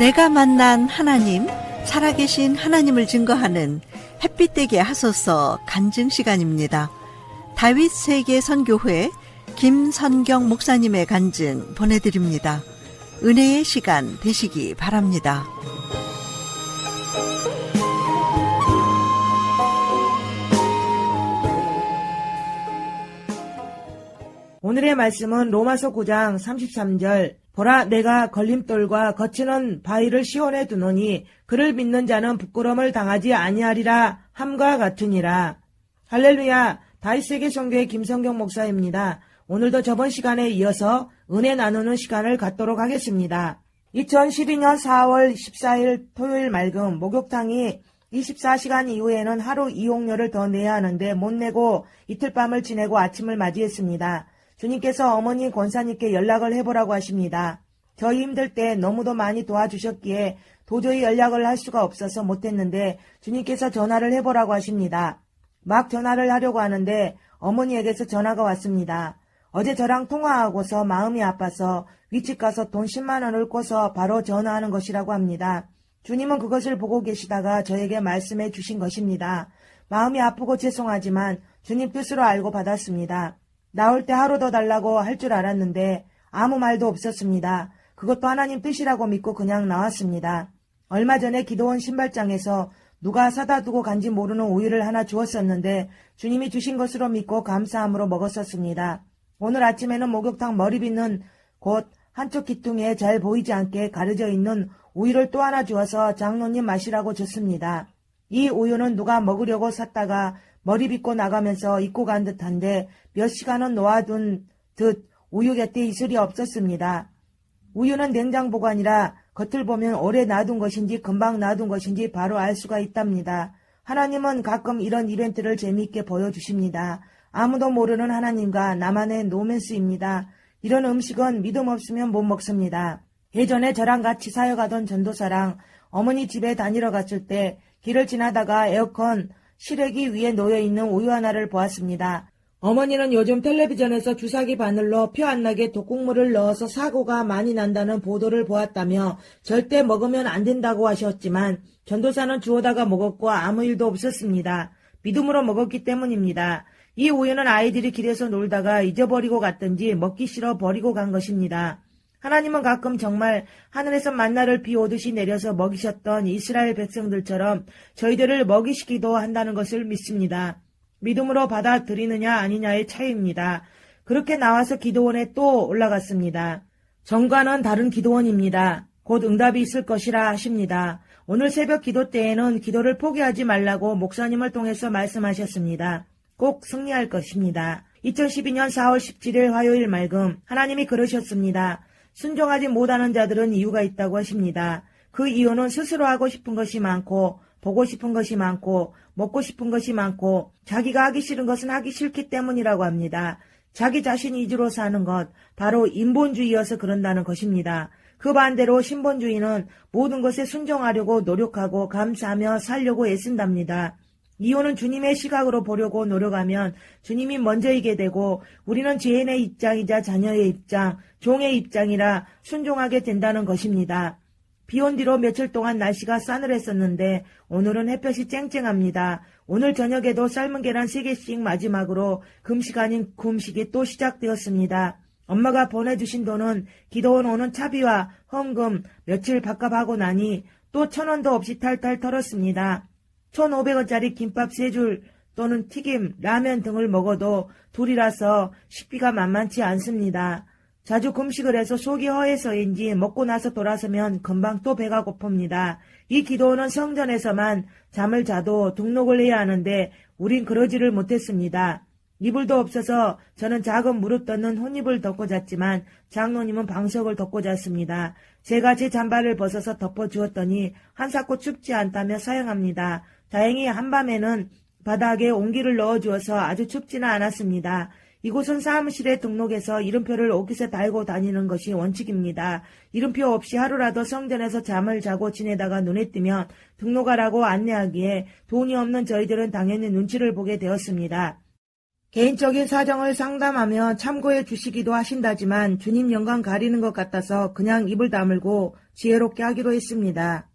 내가 만난 하나님, 살아계신 하나님을 증거하는 햇빛되게 하소서 간증 시간입니다. 다윗 세계 선교회 김선경 목사님의 간증 보내드립니다. 은혜의 시간 되시기 바랍니다. 오늘의 말씀은 로마서 9장 33절 보라 내가 걸림돌과 거치는 바위를 시온에 두노니 그를 믿는 자는 부끄러움을 당하지 아니하리라 함과 같으니라. 할렐루야. 다윗세계 선교회 김성경 목사입니다. 오늘도 저번 시간에 이어서 은혜 나누는 시간을 갖도록 하겠습니다. 2012년 4월 14일 토요일 맑음 목욕탕이 24시간 이후에는 하루 이용료를 더 내야 하는데 못 내고 이틀 밤을 지내고 아침을 맞이했습니다. 주님께서 어머니 권사님께 연락을 해보라고 하십니다. 저희 힘들 때 너무도 많이 도와주셨기에 도저히 연락을 할 수가 없어서 못했는데 주님께서 전화를 해보라고 하십니다. 막 전화를 하려고 하는데 어머니에게서 전화가 왔습니다. 어제 저랑 통화하고서 마음이 아파서 윗집 가서 돈 10만 원을 꿔서 바로 전화하는 것이라고 합니다. 주님은 그것을 보고 계시다가 저에게 말씀해 주신 것입니다. 마음이 아프고 죄송하지만 주님 뜻으로 알고 받았습니다. 나올 때 하루 더 달라고 할 줄 알았는데 아무 말도 없었습니다. 그것도 하나님 뜻이라고 믿고 그냥 나왔습니다. 얼마 전에 기도원 신발장에서 누가 사다 두고 간지 모르는 우유를 하나 주었었는데 주님이 주신 것으로 믿고 감사함으로 먹었었습니다. 오늘 아침에는 목욕탕 머리 빗는 곳 한쪽 기퉁에 잘 보이지 않게 가려져 있는 우유를 또 하나 주어서 장로님 마시라고 줬습니다. 이 우유는 누가 먹으려고 샀다가 머리 빗고 나가면서 입고 간 듯한데 몇 시간은 놓아둔 듯 우유 곁에 이슬이 없었습니다. 우유는 냉장 보관이라 겉을 보면 오래 놔둔 것인지 금방 놔둔 것인지 바로 알 수가 있답니다. 하나님은 가끔 이런 이벤트를 재미있게 보여주십니다. 아무도 모르는 하나님과 나만의 노맨스입니다. 이런 음식은 믿음 없으면 못 먹습니다. 예전에 저랑 같이 사역하던 전도사랑 어머니 집에 다니러 갔을 때 길을 지나다가 에어컨 실외기 위에 놓여있는 우유 하나를 보았습니다. 어머니는 요즘 텔레비전에서 주사기 바늘로 표 안 나게 독국물을 넣어서 사고가 많이 난다는 보도를 보았다며 절대 먹으면 안 된다고 하셨지만 전도사는 주워다가 먹었고 아무 일도 없었습니다. 믿음으로 먹었기 때문입니다. 이 우유는 아이들이 길에서 놀다가 잊어버리고 갔든지 먹기 싫어 버리고 간 것입니다. 하나님은 가끔 정말 하늘에서 만나를 비 오듯이 내려서 먹이셨던 이스라엘 백성들처럼 저희들을 먹이시기도 한다는 것을 믿습니다. 믿음으로 받아들이느냐 아니냐의 차이입니다. 그렇게 나와서 기도원에 또 올라갔습니다. 전과는 다른 기도원입니다. 곧 응답이 있을 것이라 하십니다. 오늘 새벽 기도 때에는 기도를 포기하지 말라고 목사님을 통해서 말씀하셨습니다. 꼭 승리할 것입니다. 2012년 4월 17일 화요일 맑음 하나님이 그러셨습니다. 순종하지 못하는 자들은 이유가 있다고 하십니다. 그 이유는 스스로 하고 싶은 것이 많고 보고 싶은 것이 많고 먹고 싶은 것이 많고 자기가 하기 싫은 것은 하기 싫기 때문이라고 합니다. 자기 자신 위주로 사는 것 바로 인본주의여서 그런다는 것입니다. 그 반대로 신본주의는 모든 것에 순종하려고 노력하고 감사하며 살려고 애쓴답니다. 이유는 주님의 시각으로 보려고 노력하면 주님이 먼저이게 되고 우리는 죄인의 입장이자 자녀의 입장, 종의 입장이라 순종하게 된다는 것입니다. 비온 뒤로 며칠 동안 날씨가 싸늘했었는데 오늘은 햇볕이 쨍쨍합니다. 오늘 저녁에도 삶은 계란 3개씩 마지막으로 금식 아닌 금식이 또 시작되었습니다. 엄마가 보내주신 돈은 기도원 오는 차비와 헌금 며칠 밥값하고 나니 또 1,000원도 없이 탈탈 털었습니다. 1,500원짜리 김밥 3줄 또는 튀김, 라면 등을 먹어도 둘이라서 식비가 만만치 않습니다. 자주 금식을 해서 속이 허해서인지 먹고 나서 돌아서면 금방 또 배가 고픕니다. 이 기도원은 성전에서만 잠을 자도 등록을 해야 하는데 우린 그러지를 못했습니다. 이불도 없어서 저는 작은 무릎 덮는 혼이불 덮고 잤지만 장로님은 방석을 덮고 잤습니다. 제가 제 잠바를 벗어서 덮어주었더니 한사코 춥지 않다며 사용합니다. 다행히 한밤에는 바닥에 온기를 넣어주어서 아주 춥지는 않았습니다. 이곳은 사무실에 등록해서 이름표를 옷깃에 달고 다니는 것이 원칙입니다. 이름표 없이 하루라도 성전에서 잠을 자고 지내다가 눈에 뜨면 등록하라고 안내하기에 돈이 없는 저희들은 당연히 눈치를 보게 되었습니다. 개인적인 사정을 상담하며 참고해 주시기도 하신다지만 주님 영광 가리는 것 같아서 그냥 입을 다물고 지혜롭게 하기로 했습니다.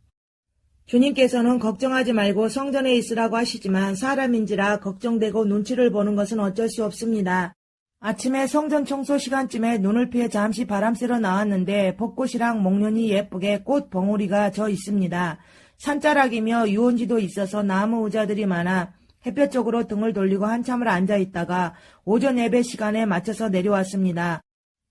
주님께서는 걱정하지 말고 성전에 있으라고 하시지만 사람인지라 걱정되고 눈치를 보는 것은 어쩔 수 없습니다. 아침에 성전 청소 시간쯤에 눈을 피해 잠시 바람 쐬러 나왔는데 벚꽃이랑 목련이 예쁘게 꽃 봉우리가 져 있습니다. 산자락이며 유원지도 있어서 나무 의자들이 많아 햇볕 쪽으로 등을 돌리고 한참을 앉아있다가 오전 예배 시간에 맞춰서 내려왔습니다.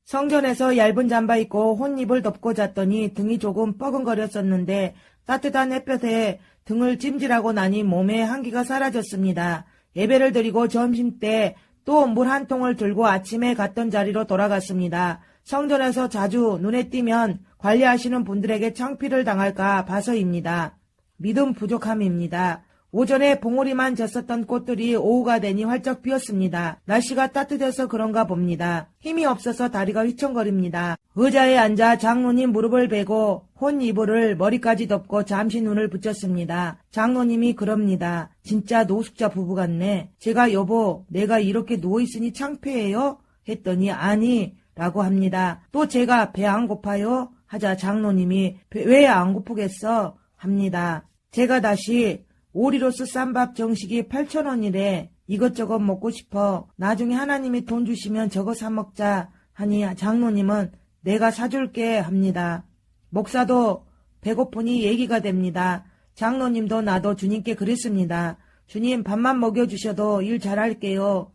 성전에서 얇은 잠바 입고 혼입을 덮고 잤더니 등이 조금 뻐근거렸었는데 따뜻한 햇볕에 등을 찜질하고 나니 몸에 한기가 사라졌습니다. 예배를 드리고 점심때 또 물 한 통을 들고 아침에 갔던 자리로 돌아갔습니다. 성전에서 자주 눈에 띄면 관리하시는 분들에게 창피를 당할까 봐서입니다. 믿음 부족함입니다. 오전에 봉우리만 졌었던 꽃들이 오후가 되니 활짝 피었습니다. 날씨가 따뜻해서 그런가 봅니다. 힘이 없어서 다리가 휘청거립니다. 의자에 앉아 장로님 무릎을 베고 혼이불을 머리까지 덮고 잠시 눈을 붙였습니다. 장로님이 그럽니다. 진짜 노숙자 부부 같네. 제가 여보 내가 이렇게 누워있으니 창피해요? 했더니 아니 라고 합니다. 또 제가 배 안 고파요? 하자 장로님이 왜 안 고프겠어? 합니다. 제가 다시 오리로스 쌈밥 정식이 8,000원이래. 이것저것 먹고 싶어. 나중에 하나님이 돈 주시면 저거 사 먹자 하니 장로님은 내가 사줄게 합니다. 목사도 배고프니 얘기가 됩니다. 장로님도 나도 주님께 그랬습니다. 주님 밥만 먹여주셔도 일 잘할게요.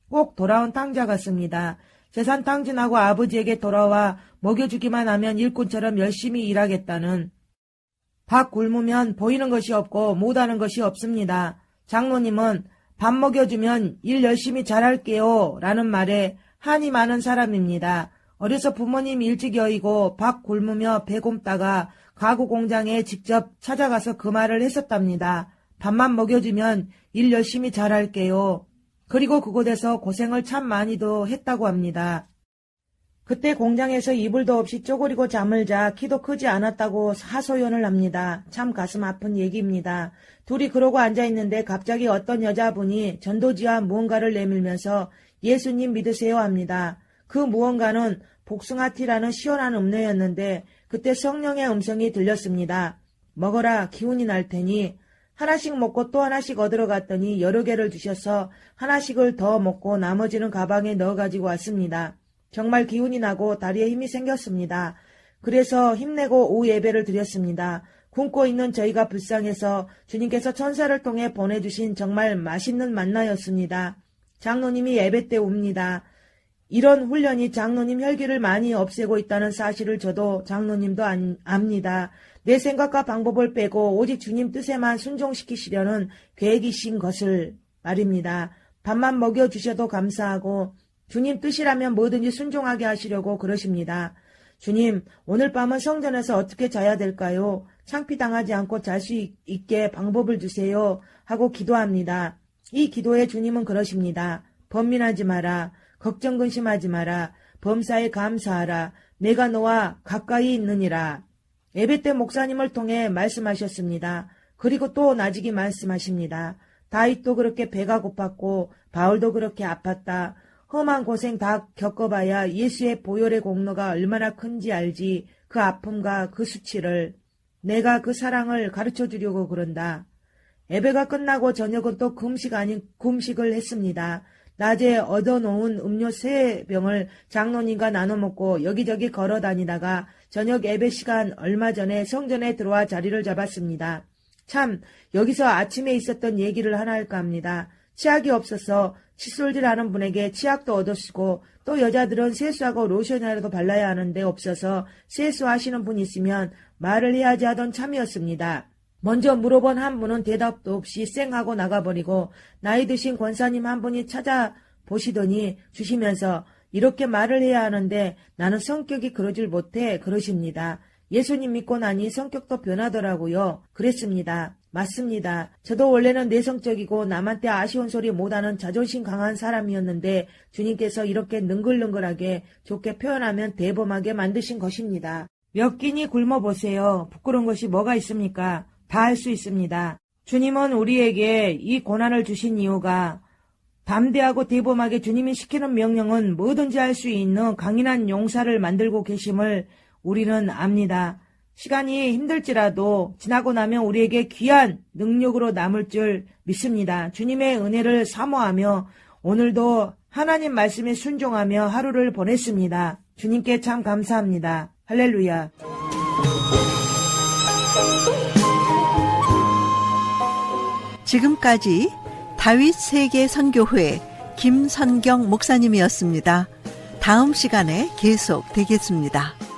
꼭 돌아온 탕자 같습니다. 재산 탕진하고 아버지에게 돌아와 먹여주기만 하면 일꾼처럼 열심히 일하겠다는 밥 굶으면 보이는 것이 없고 못하는 것이 없습니다. 장로님은 밥 먹여주면 일 열심히 잘할게요 라는 말에 한이 많은 사람입니다. 어려서 부모님 일찍 여의고 밥 굶으며 배 굶다가 가구 공장에 직접 찾아가서 그 말을 했었답니다. 밥만 먹여주면 일 열심히 잘할게요. 그리고 그곳에서 고생을 참 많이도 했다고 합니다. 그때 공장에서 이불도 없이 쪼그리고 잠을 자 키도 크지 않았다고 하소연을 합니다. 참 가슴 아픈 얘기입니다. 둘이 그러고 앉아있는데 갑자기 어떤 여자분이 전도지와 무언가를 내밀면서 예수님 믿으세요 합니다. 그 무언가는 복숭아티라는 시원한 음료였는데 그때 성령의 음성이 들렸습니다. 먹어라 기운이 날 테니 하나씩 먹고 또 하나씩 얻으러 갔더니 여러 개를 주셔서 하나씩을 더 먹고 나머지는 가방에 넣어가지고 왔습니다. 정말 기운이 나고 다리에 힘이 생겼습니다. 그래서 힘내고 오후 예배를 드렸습니다. 굶고 있는 저희가 불쌍해서 주님께서 천사를 통해 보내주신 정말 맛있는 만나였습니다. 장로님이 예배 때 웁니다. 이런 훈련이 장로님 혈기를 많이 없애고 있다는 사실을 저도 장로님도 압니다. 내 생각과 방법을 빼고 오직 주님 뜻에만 순종시키시려는 계획이신 것을 말입니다. 밥만 먹여주셔도 감사하고 주님 뜻이라면 뭐든지 순종하게 하시려고 그러십니다. 주님, 오늘 밤은 성전에서 어떻게 자야 될까요? 창피당하지 않고 잘 수 있게 방법을 주세요 하고 기도합니다. 이 기도에 주님은 그러십니다. 번민하지 마라. 걱정 근심하지 마라. 범사에 감사하라. 내가 너와 가까이 있느니라. 예배 때 목사님을 통해 말씀하셨습니다. 그리고 또 나직이 말씀하십니다. 다윗도 그렇게 배가 고팠고 바울도 그렇게 아팠다. 험한 고생 다 겪어봐야 예수의 보혈의 공로가 얼마나 큰지 알지. 그 아픔과 그 수치를 내가 그 사랑을 가르쳐 주려고 그런다. 예배가 끝나고 저녁은 또 금식 아닌 금식을 했습니다. 낮에 얻어놓은 음료 3병을 장로님과 나눠 먹고 여기저기 걸어 다니다가 저녁 예배 시간 얼마 전에 성전에 들어와 자리를 잡았습니다. 참 여기서 아침에 있었던 얘기를 하나 할까 합니다. 치약이 없어서 칫솔질하는 분에게 치약도 얻어쓰고 또 여자들은 세수하고 로션이라도 발라야 하는데 없어서 세수하시는 분 있으면 말을 해야지 하던 참이었습니다. 먼저 물어본 한 분은 대답도 없이 쌩하고 나가버리고 나이 드신 권사님 한 분이 찾아보시더니 주시면서 이렇게 말을 해야 하는데 나는 성격이 그러질 못해 그러십니다. 예수님 믿고 나니 성격도 변하더라고요. 그랬습니다. 맞습니다. 저도 원래는 내성적이고 남한테 아쉬운 소리 못하는 자존심 강한 사람이었는데 주님께서 이렇게 능글능글하게 좋게 표현하면 대범하게 만드신 것입니다. 몇 끼니 굶어보세요. 부끄러운 것이 뭐가 있습니까? 다 할 수 있습니다. 주님은 우리에게 이 고난을 주신 이유가 담대하고 대범하게 주님이 시키는 명령은 뭐든지 할 수 있는 강인한 용사를 만들고 계심을 우리는 압니다. 시간이 힘들지라도 지나고 나면 우리에게 귀한 능력으로 남을 줄 믿습니다. 주님의 은혜를 사모하며 오늘도 하나님 말씀에 순종하며 하루를 보냈습니다. 주님께 참 감사합니다. 할렐루야. 지금까지 다윗 세계 선교회 김선경 목사님이었습니다. 다음 시간에 계속 되겠습니다.